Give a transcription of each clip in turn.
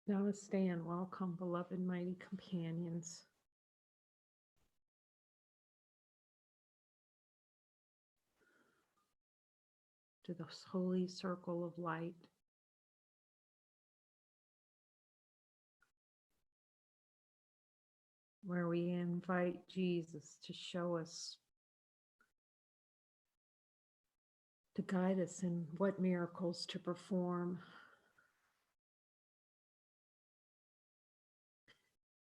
Namaste and welcome, beloved mighty companions. To this holy circle of light. Where we invite Jesus to show us, to guide us in what miracles to perform,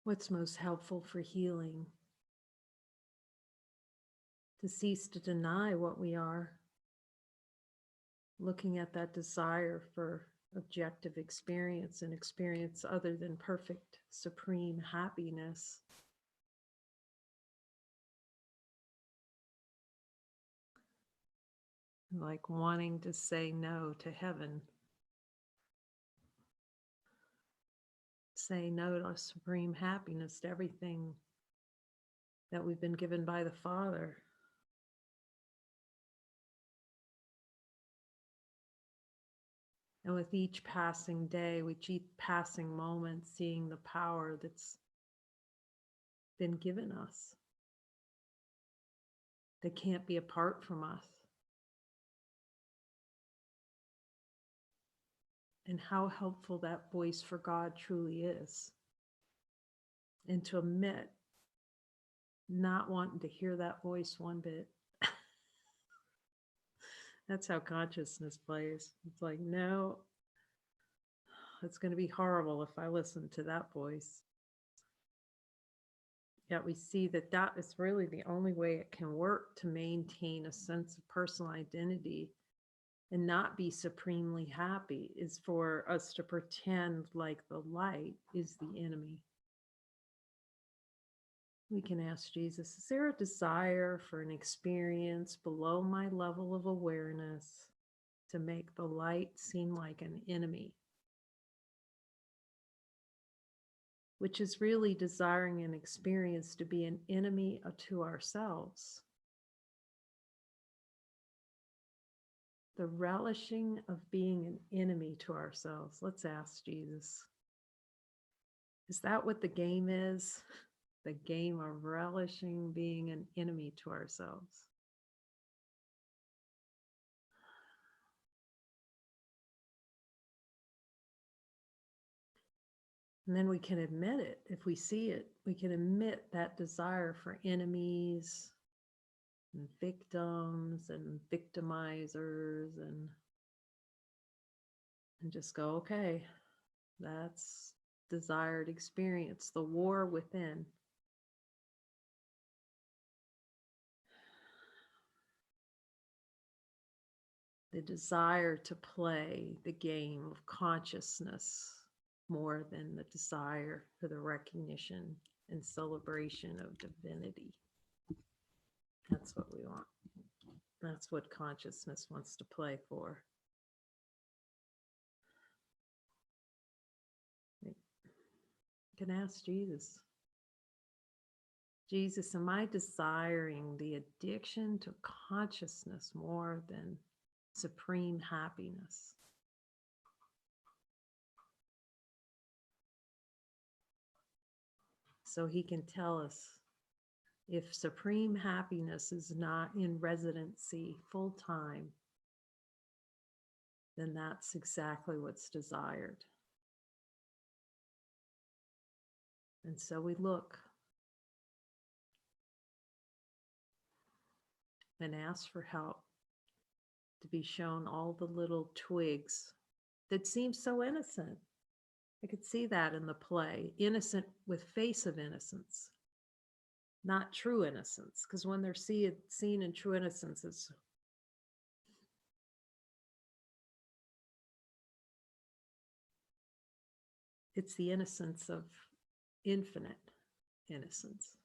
what's most helpful for healing, to cease to deny what we are, looking at that desire for objective experience and experience other than perfect, supreme happiness. Like wanting to say no to heaven. Say no to supreme happiness, to everything that we've been given by the Father. And with each passing day, with each passing moment, seeing the power that's been given us, that can't be apart from us. And how helpful that voice for God truly is. And to admit not wanting to hear that voice one bit. That's how consciousness plays. It's like, no, it's going to be horrible if I listen to that voice. Yet we see that that is really the only way it can work to maintain a sense of personal identity and not be supremely happy, is for us to pretend like the light is the enemy. We can ask Jesus, is there a desire for an experience below my level of awareness to make the light seem like an enemy? Which is really desiring an experience to be an enemy to ourselves. The relishing of being an enemy to ourselves. Let's ask Jesus. Is that what the game is? The game of relishing being an enemy to ourselves. And then we can admit it. If we see it, we can admit that desire for enemies and victims and victimizers and just go, okay, that's desired experience, the war within. The desire to play the game of consciousness more than the desire for the recognition and celebration of divinity. That's what we want. That's what consciousness wants to play for. You can ask Jesus. Jesus, am I desiring the addiction to consciousness more than supreme happiness? So he can tell us if supreme happiness is not in residency full time, then that's exactly what's desired. And so we look and ask for help, to be shown all the little twigs that seem so innocent. I could see that in the play, innocent with face of innocence, not true innocence, because when they're seen in true innocence, it's the innocence of infinite innocence.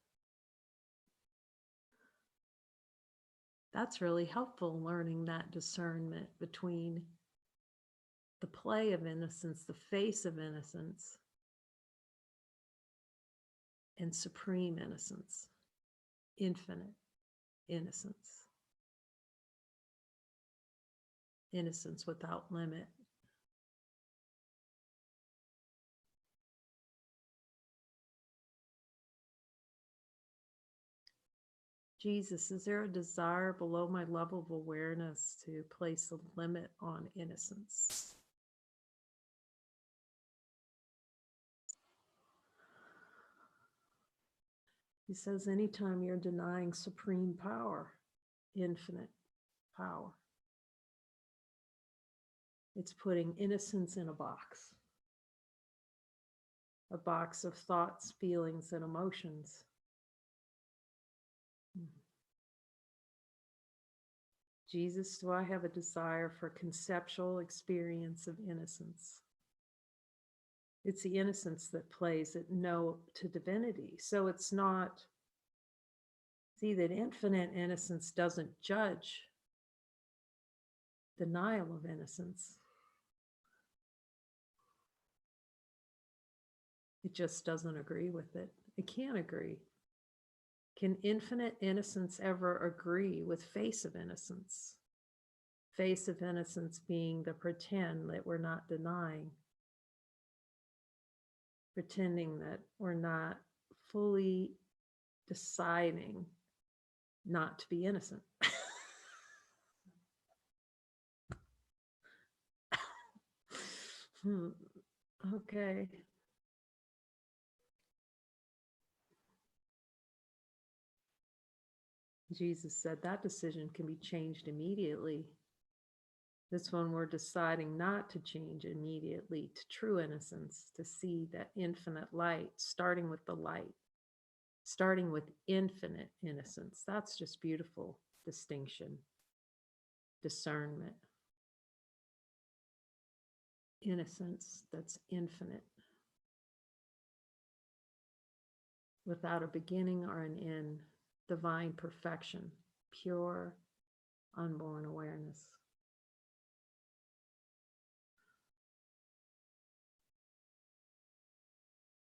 That's really helpful, learning that discernment between the play of innocence, the face of innocence, and supreme innocence, infinite innocence, innocence without limit. Jesus, is there a desire below my level of awareness to place a limit on innocence? He says, anytime you're denying supreme power, infinite power, it's putting innocence in a box of thoughts, feelings, and emotions. Jesus, do I have a desire for conceptual experience of innocence? It's the innocence that plays at no to divinity. So it's not, see, that infinite innocence doesn't judge denial of innocence. It just doesn't agree with it. It can't agree. Can infinite innocence ever agree with face of innocence? Face of innocence being the pretend that we're not denying, pretending that we're not fully deciding not to be innocent. Okay. Jesus said that decision can be changed immediately. That's when we're deciding not to change immediately to true innocence, to see that infinite light, starting with the light, starting with infinite innocence. That's just beautiful distinction, discernment. Innocence that's infinite, without a beginning or an end, divine perfection, pure, unborn awareness.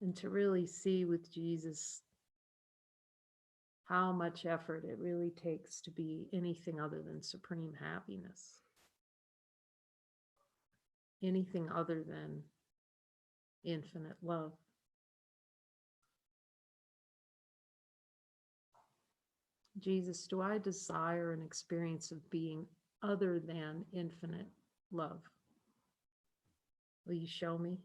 And to really see with Jesus how much effort it really takes to be anything other than supreme happiness, anything other than infinite love. Jesus, do I desire an experience of being other than infinite love? Will you show me?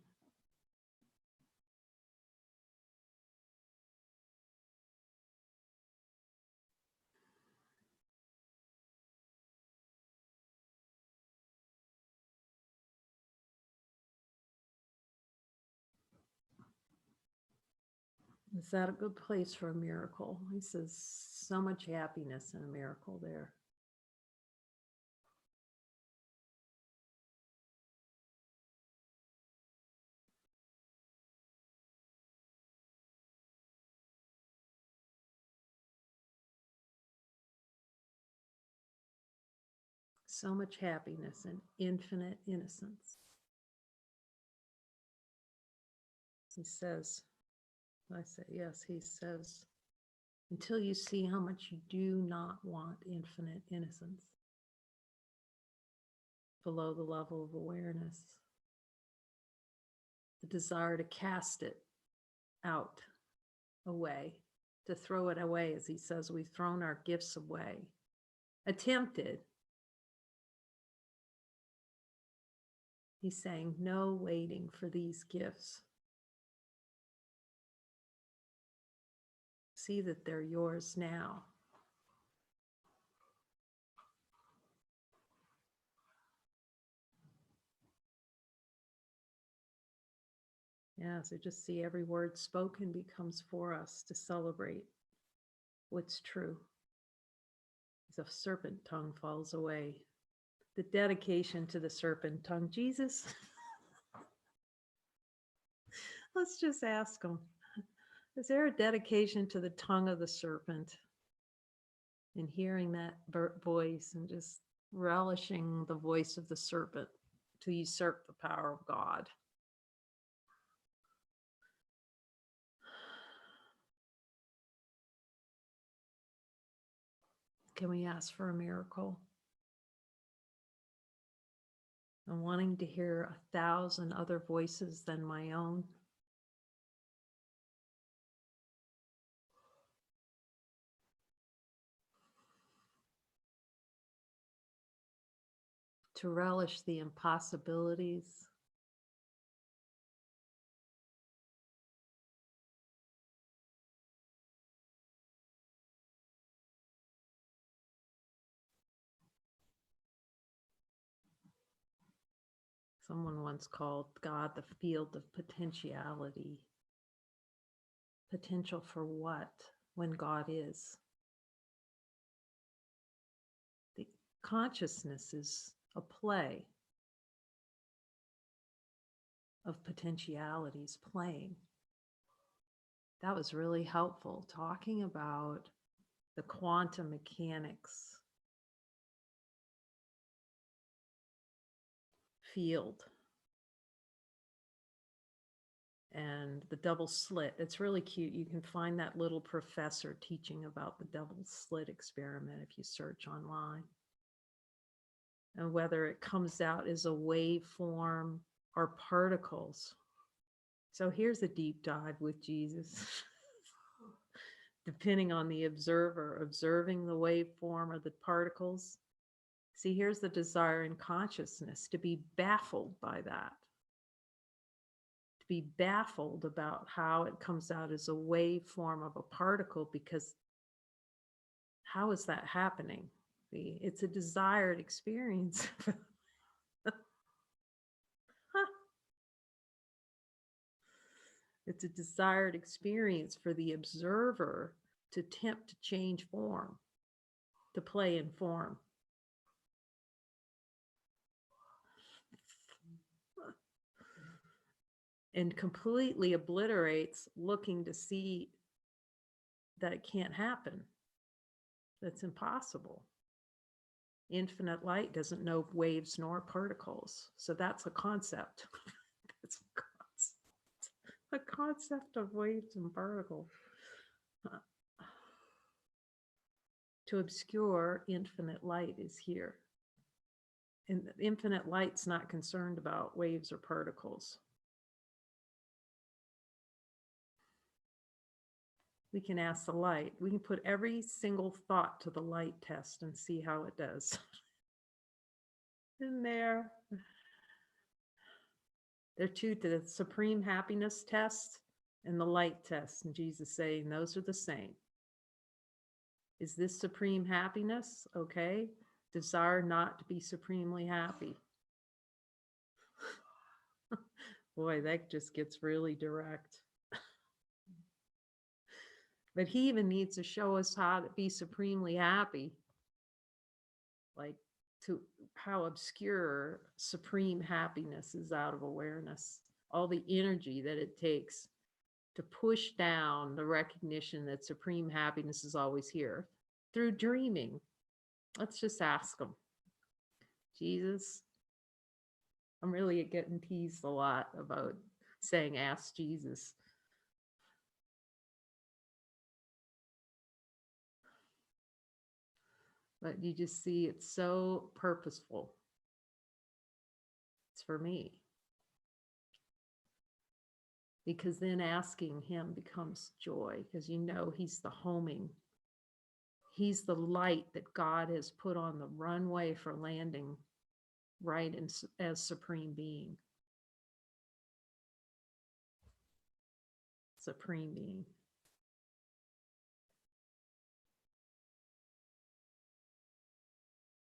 Is that a good place for a miracle? He says, so much happiness in a miracle there. So much happiness and infinite innocence. He says, I say, yes, he says, until you see how much you do not want infinite innocence below the level of awareness, the desire to cast it out, away, to throw it away, as he says, we've thrown our gifts away, attempted. He's saying, no waiting for these gifts. See that they're yours now. Yeah, so just see every word spoken becomes for us to celebrate what's true. As a serpent tongue falls away. The dedication to the serpent tongue. Jesus, let's just ask him. Is there a dedication to the tongue of the serpent? And hearing that voice and just relishing the voice of the serpent to usurp the power of God. Can we ask for a miracle? I'm wanting to hear 1,000 other voices than my own. to relish the impossibilities, someone once called God the field of potentiality. Potential for what when God is? The consciousness is a play of potentialities playing. That was really helpful, talking about the quantum mechanics field and the double slit. It's really cute. You can find that little professor teaching about the double slit experiment if you search online. And whether it comes out as a waveform or particles. So here's a deep dive with Jesus. Depending on the observer, observing the waveform or the particles. See, here's the desire in consciousness to be baffled by that. To be baffled about how it comes out as a waveform of a particle, because how is that happening? See, it's a desired experience. It's a desired experience for the observer to attempt to change form, to play in form. And completely obliterates looking to see that it can't happen. That's impossible. Infinite light doesn't know waves nor particles. So that's a concept. It's a concept of waves and particles. To obscure infinite light is here. And infinite light's not concerned about waves or particles. We can ask the light. We can put every single thought to the light test and see how it does. In there. There are two, the supreme happiness test and the light test. And Jesus saying those are the same. Is this supreme happiness? Okay. Desire not to be supremely happy. Boy, that just gets really direct. But he even needs to show us how to be supremely happy. Like, to how obscure supreme happiness is out of awareness. All the energy that it takes to push down the recognition that supreme happiness is always here through dreaming. Let's just ask him. Jesus, I'm really getting teased a lot about saying ask Jesus. But you just see it's so purposeful. It's for me. Because then asking him becomes joy, because you know he's the homing. He's the light that God has put on the runway for landing right in, as supreme being. Supreme being.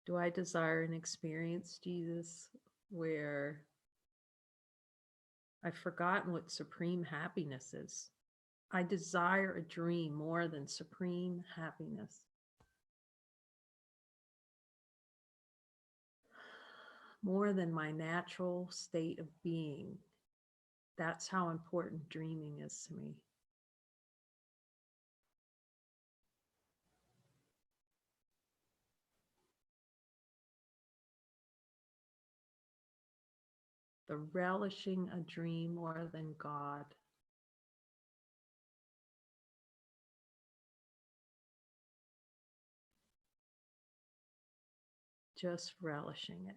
Do I desire an experience, Jesus, where I've forgotten what supreme happiness is? I desire a dream more than supreme happiness. More than my natural state of being. That's how important dreaming is to me. The relishing a dream more than God. Just relishing it.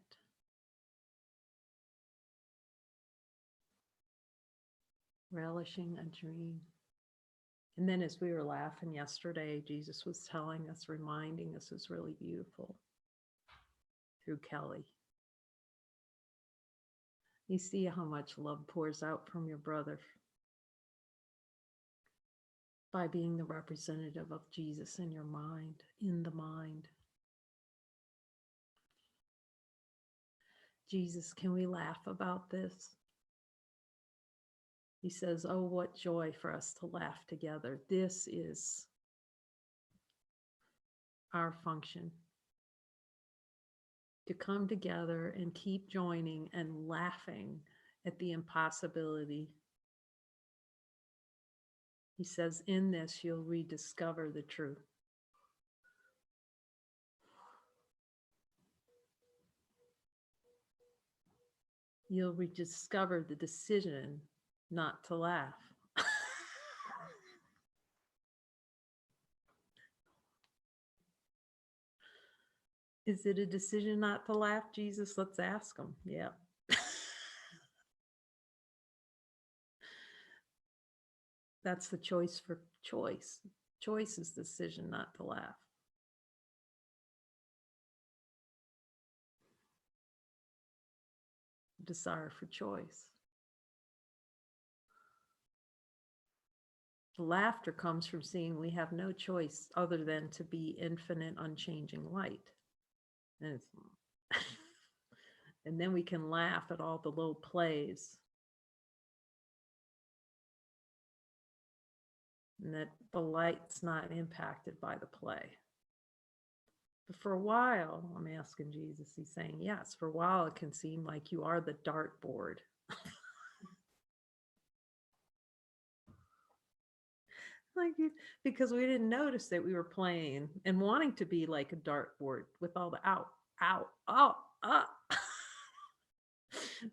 Relishing a dream. And then as we were laughing yesterday, Jesus was telling us, reminding us, it was really beautiful through Kelly. You see how much love pours out from your brother by being the representative of Jesus in your mind, in the mind. Jesus, can we laugh about this? He says, oh, what joy for us to laugh together. This is our function, to come together and keep joining and laughing at the impossibility. He says, in this, you'll rediscover the truth. You'll rediscover the decision not to laugh. Is it a decision not to laugh, Jesus? Let's ask him. Yeah. That's the choice for choice. Choice is the decision not to laugh. Desire for choice. The laughter comes from seeing we have no choice other than to be infinite, unchanging light. And, and then we can laugh at all the little plays. And that the light's not impacted by the play. But for a while, I'm asking Jesus, he's saying, yes, for a while it can seem like you are the dartboard. Because we didn't notice that we were playing and wanting to be like a dartboard with all the out, oh, up.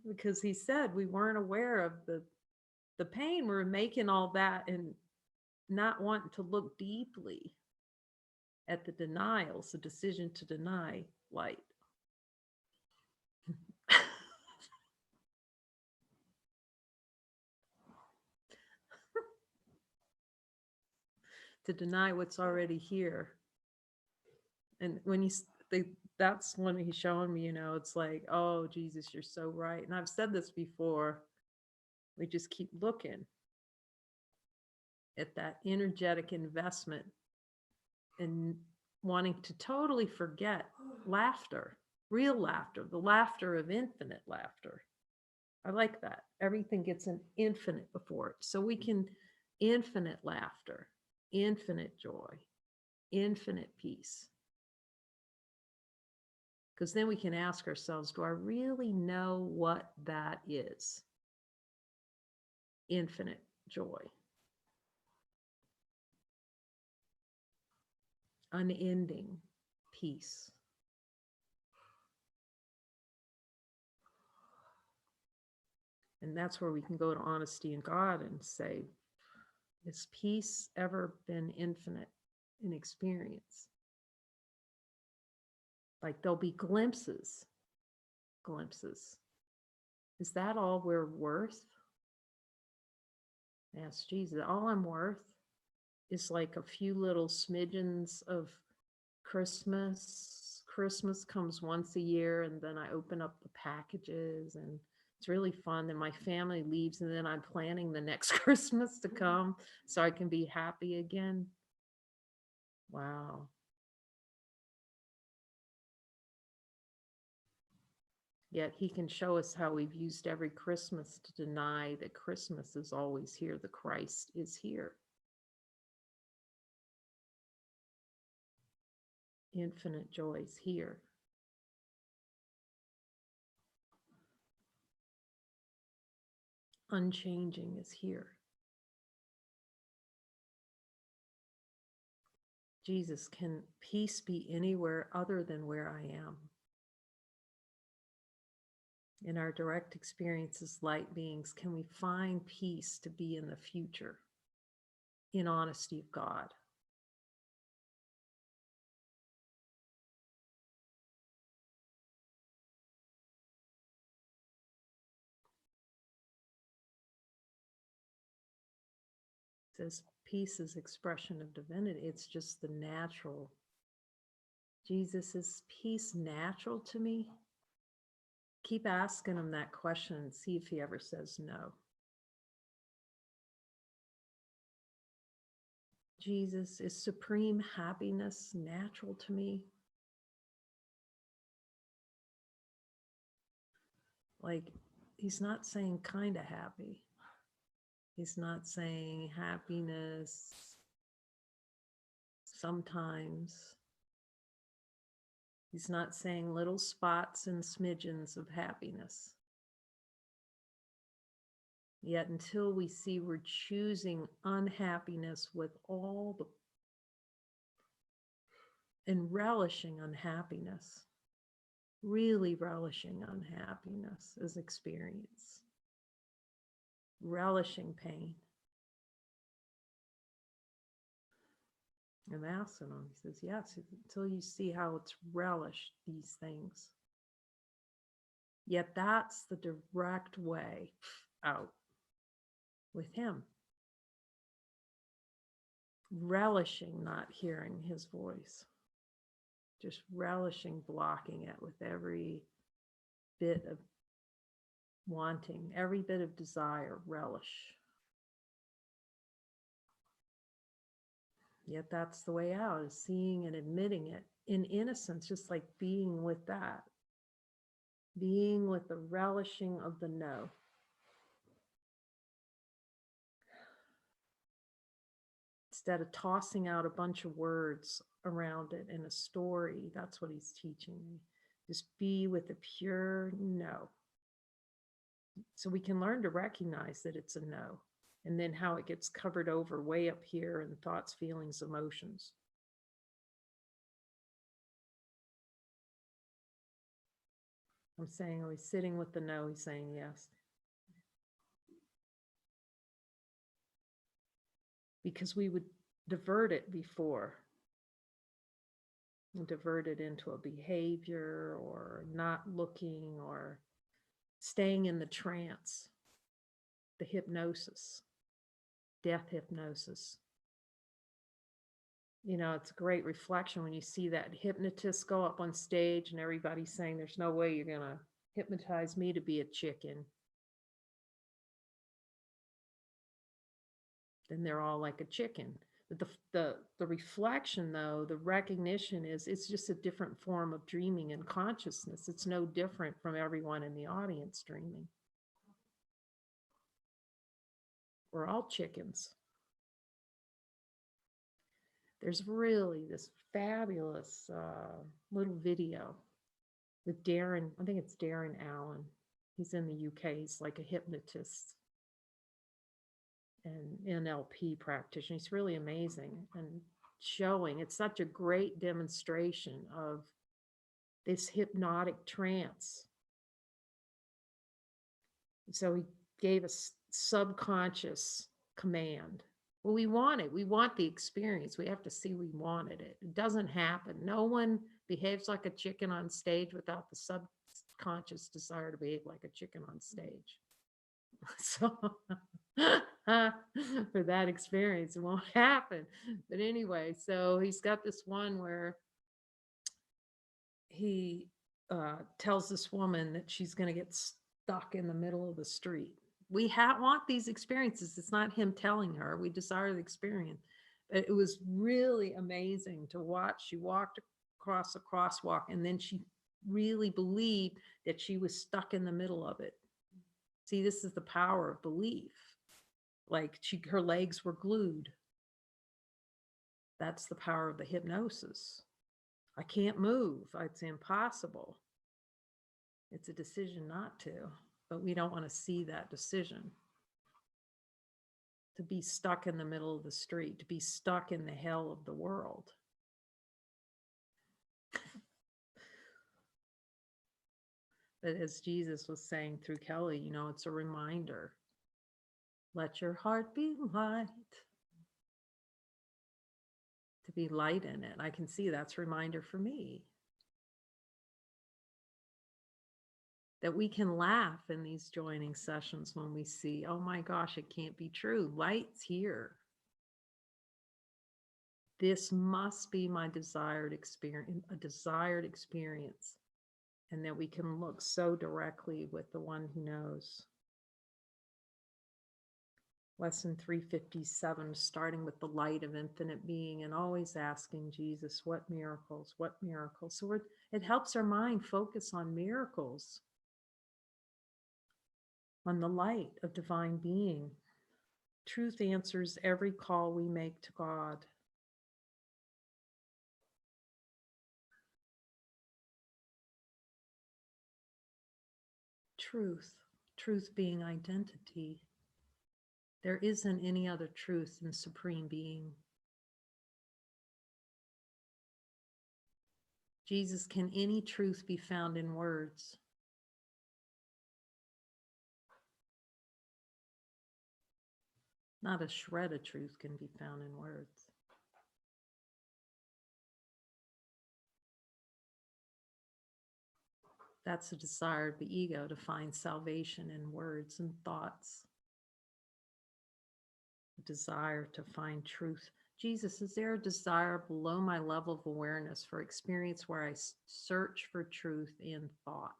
Because he said we weren't aware of the pain. We were making all that and not wanting to look deeply at the denials, the decision to deny light. To deny what's already here. And when that's when he's showing me, it's like, oh, Jesus, you're so right. And I've said this before. We just keep looking at that energetic investment and wanting to totally forget laughter, real laughter, the laughter of infinite laughter. I like that. Everything gets an infinite before it. So we can infinite laughter, infinite joy, infinite peace. Because then we can ask ourselves, do I really know what that is? Infinite joy. Unending peace. And that's where we can go to honesty in God and say, has peace ever been infinite in experience? Like there'll be glimpses. Is that all we're worth? Ask Jesus. All I'm worth is like a few little smidgens of Christmas. Christmas comes once a year, and then I open up the packages, and it's really fun. Then my family leaves, and then I'm planning the next Christmas to come so I can be happy again. Wow. Yet he can show us how we've used every Christmas to deny that Christmas is always here. The Christ is here. Infinite joy is here. Unchanging is here. Jesus, can peace be anywhere other than where I am? In our direct experiences, light beings, can we find peace to be in the future, in honesty of God? It says peace is expression of divinity. It's just the natural. Jesus, is peace natural to me? Keep asking him that question and see if he ever says no. Jesus, is supreme happiness natural to me? Like, he's not saying kind of happy. He's not saying happiness sometimes. He's not saying little spots and smidgens of happiness. Yet until we see we're choosing unhappiness with all the and relishing unhappiness, really relishing unhappiness as experience, relishing pain. I'm asking him, he says, yes, until you see how it's relished these things. Yet that's the direct way out with him. Relishing not hearing his voice. Just relishing blocking it with every bit of wanting, every bit of desire, relish. Yet that's the way out, is seeing and admitting it in innocence, just like being with that. Being with the relishing of the no. Instead of tossing out a bunch of words around it in a story, that's what he's teaching me. Just be with the pure no. So we can learn to recognize that it's a no, and then how it gets covered over way up here in thoughts, feelings, emotions. I'm saying, are we sitting with the no? He's saying yes. Because we would divert it before. And divert it into a behavior or not looking or staying in the trance, the hypnosis, death hypnosis. You know, it's a great reflection when you see that hypnotist go up on stage and everybody's saying, there's no way you're going to hypnotize me to be a chicken. Then they're all like a chicken. But the reflection, though, the recognition is it's just a different form of dreaming and consciousness. It's no different from everyone in the audience dreaming. We're all chickens. There's really this fabulous little video with Darren, I think it's Darren Allen. He's in the UK. He's like a hypnotist and NLP practitioner. He's really amazing and showing, it's such a great demonstration of this hypnotic trance. So he gave us subconscious command. Well, we want it. We want the experience. We have to see we wanted it. It doesn't happen. No one behaves like a chicken on stage without the subconscious desire to behave like a chicken on stage. So for that experience, it won't happen. But anyway, so he's got this one where he tells this woman that she's going to get stuck in the middle of the street. We want these experiences. It's not him telling her. We desire the experience. But it was really amazing to watch. She walked across a crosswalk, and then she really believed that she was stuck in the middle of it. See, this is the power of belief. Like her legs were glued. That's the power of the hypnosis. I can't move. It's impossible. It's a decision not to, but we don't want to see that decision. To be stuck in the middle of the street, to be stuck in the hell of the world. But as Jesus was saying through Kelly, you know, it's a reminder. Let your heart be light. To be light in it. I can see that's a reminder for me. That we can laugh in these joining sessions when we see, oh my gosh, it can't be true. Light's here. This must be my desired experience, a desired experience. and that we can look so directly with the one who knows. Lesson 357, starting with the light of infinite being and always asking Jesus, what miracles, what miracles? So it helps our mind focus on miracles, on the light of divine being. Truth answers every call we make to God. Truth being identity. There isn't any other truth than supreme being. Jesus, can any truth be found in words? Not a shred of truth can be found in words. That's the desire of the ego, to find salvation in words and thoughts. The desire to find truth. Jesus, is there a desire below my level of awareness for experience where I search for truth in thought?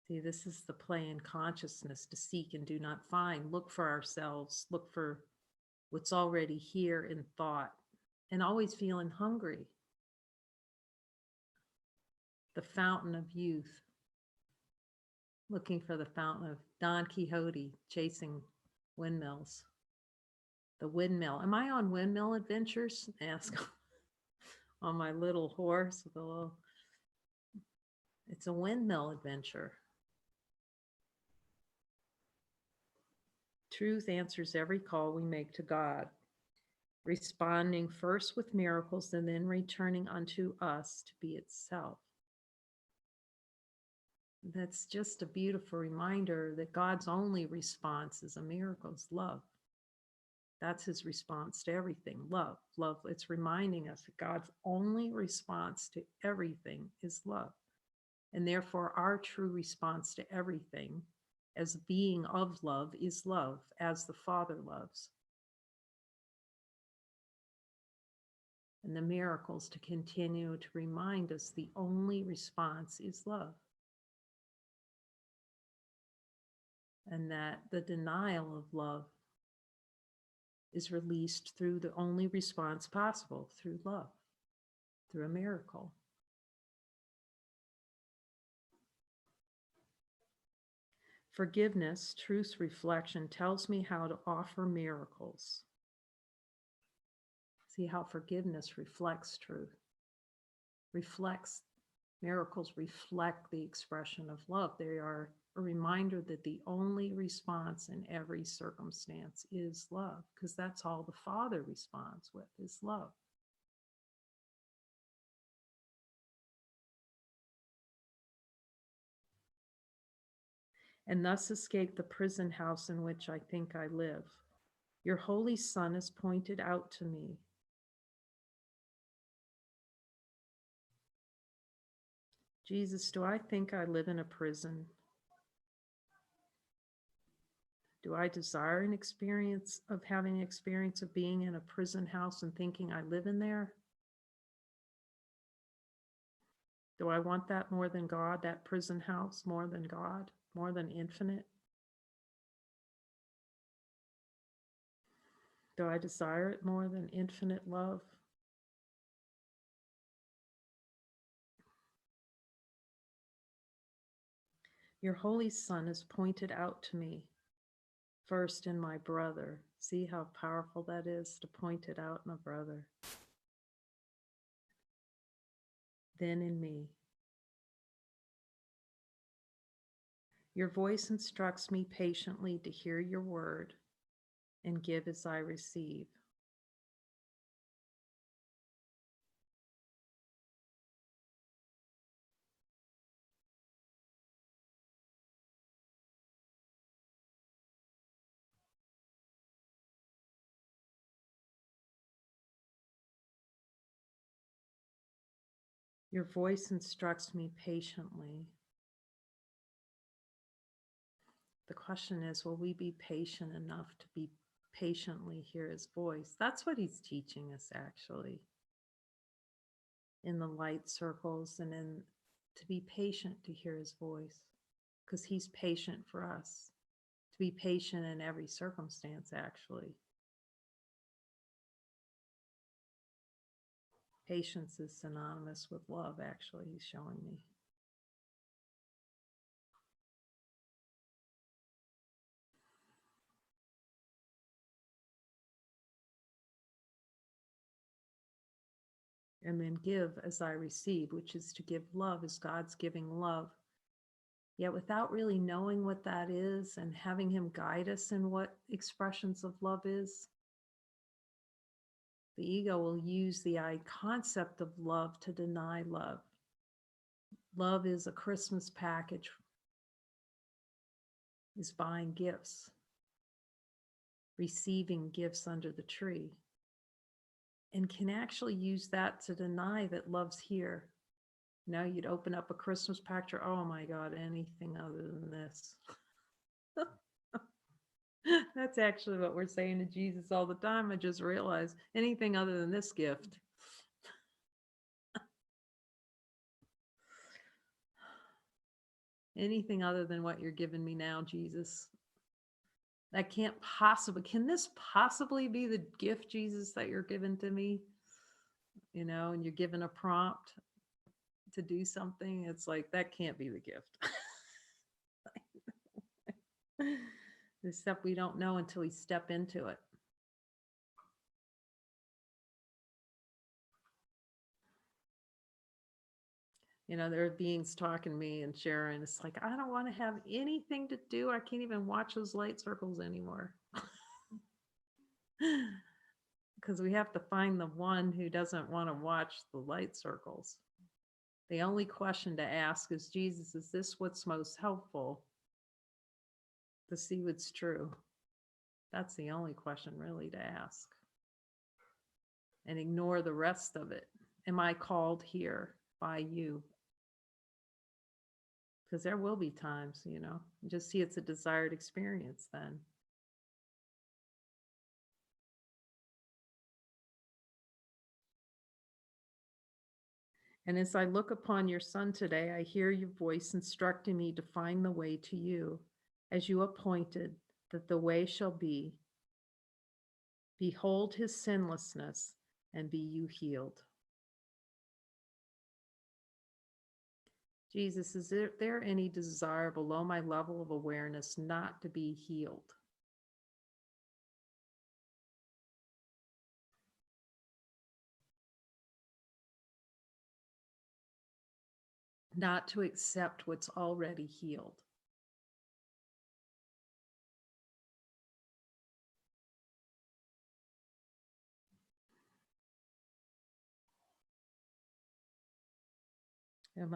See, this is the play in consciousness, to seek and do not find. Look for ourselves, look for what's already here in thought, and always feeling hungry. The fountain of youth, looking for the fountain of Don Quixote chasing windmills. The windmill. Am I on windmill adventures? Ask on my little horse. It's a windmill adventure. Truth answers every call we make to God, responding first with miracles and then returning unto us to be itself. That's just a beautiful reminder that God's only response is a miracle, is love. That's his response to everything. Love, love. It's reminding us that God's only response to everything is love. And therefore, our true response to everything as being of love is love, as the Father loves. And the miracles to continue to remind us the only response is love. And that the denial of love is released through the only response possible, through love, through a miracle. Forgiveness, truth's reflection, tells me how to offer miracles. See how forgiveness reflects truth, miracles reflect the expression of love. They are a reminder that the only response in every circumstance is love, because that's all the Father responds with, is love. And thus escape the prison house in which I think I live. Your Holy Son is pointed out to me. Jesus, do I think I live in a prison? Do I desire an experience of having an experience of being in a prison house and thinking I live in there? Do I want that more than God, that prison house more than God, more than infinite? Do I desire it more than infinite love? Your Holy Son is pointed out to me first in my brother. See how powerful that is, to point it out in a brother. Then in me. Your voice instructs me patiently to hear your word and give as I receive. Your voice instructs me patiently. The question is, will we be patient enough to be patiently hear his voice? That's what he's teaching us, actually. in the light circles, and then to be patient to hear his voice, because he's patient for us, to be patient in every circumstance, actually. Patience is synonymous with love, actually, he's showing me. And then give as I receive, which is to give love as God's giving love. Yet without really knowing what that is and having him guide us in what expressions of love is, the ego will use the concept of love to deny love. Love is a Christmas package, is buying gifts, receiving gifts under the tree, and can actually use that to deny that love's here. Now you'd open up a Christmas package, oh my God, anything other than this. That's actually what we're saying to Jesus all the time. I just realized anything other than this gift. Anything other than what you're giving me now, Jesus. That can't possibly, can this possibly be the gift, Jesus, that you're giving to me? You know, and you're given a prompt to do something. It's like, that can't be the gift. The stuff we don't know until we step into it. You know, there are beings talking to me and sharing. It's like, I don't want to have anything to do. I can't even watch those light circles anymore. Because we have to find the one who doesn't want to watch the light circles. The only question to ask is, Jesus, is this what's most helpful to see what's true? That's the only question really to ask. And ignore the rest of it. Am I called here by you? Because there will be times, you know, just see it's a desired experience then. And as I look upon your son today, I hear your voice instructing me to find the way to you, as you appointed that the way shall be. Behold his sinlessness, and be you healed. Jesus, is there any desire below my level of awareness not to be healed? Not to accept what's already healed?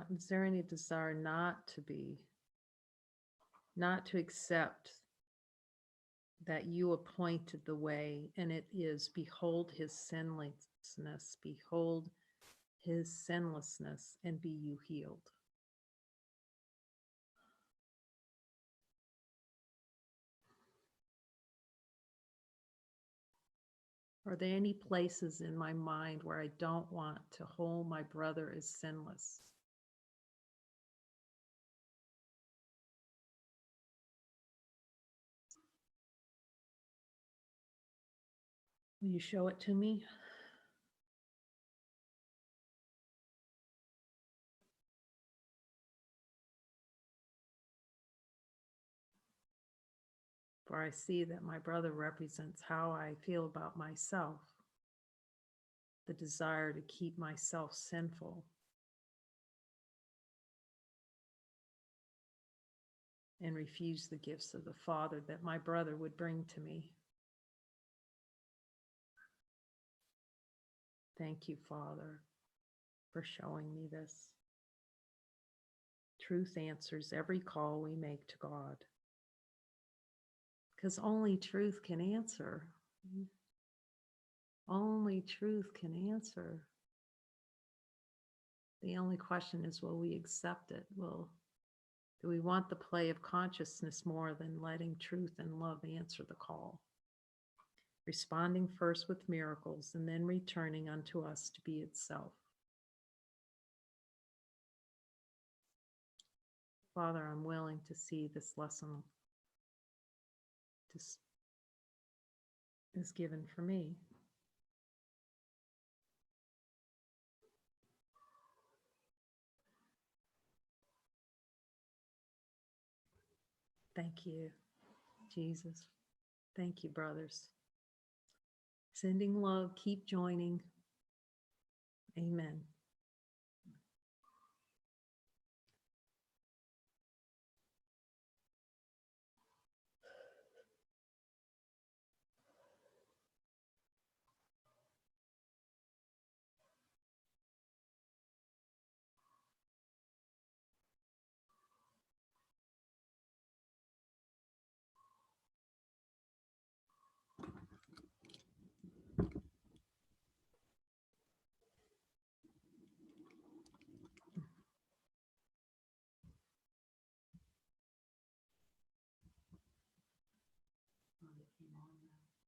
Is there any desire not to accept that you appointed the way, and it is, behold his sinlessness, behold his sinlessness, and be you healed? Are there any places in my mind where I don't want to hold my brother as sinless? Will you show it to me? For I see that my brother represents how I feel about myself, the desire to keep myself sinful, and refuse the gifts of the Father that my brother would bring to me. Thank you, Father, for showing me this. Truth answers every call we make to God, because only truth can answer. Only truth can answer. The only question is, will we accept it? Do we want the play of consciousness more than letting truth and love answer the call? Responding first with miracles and then returning unto us to be itself. Father, I'm willing to see this lesson just is given for me. Thank you, Jesus. Thank you, brothers. Sending love, keep joining. Amen.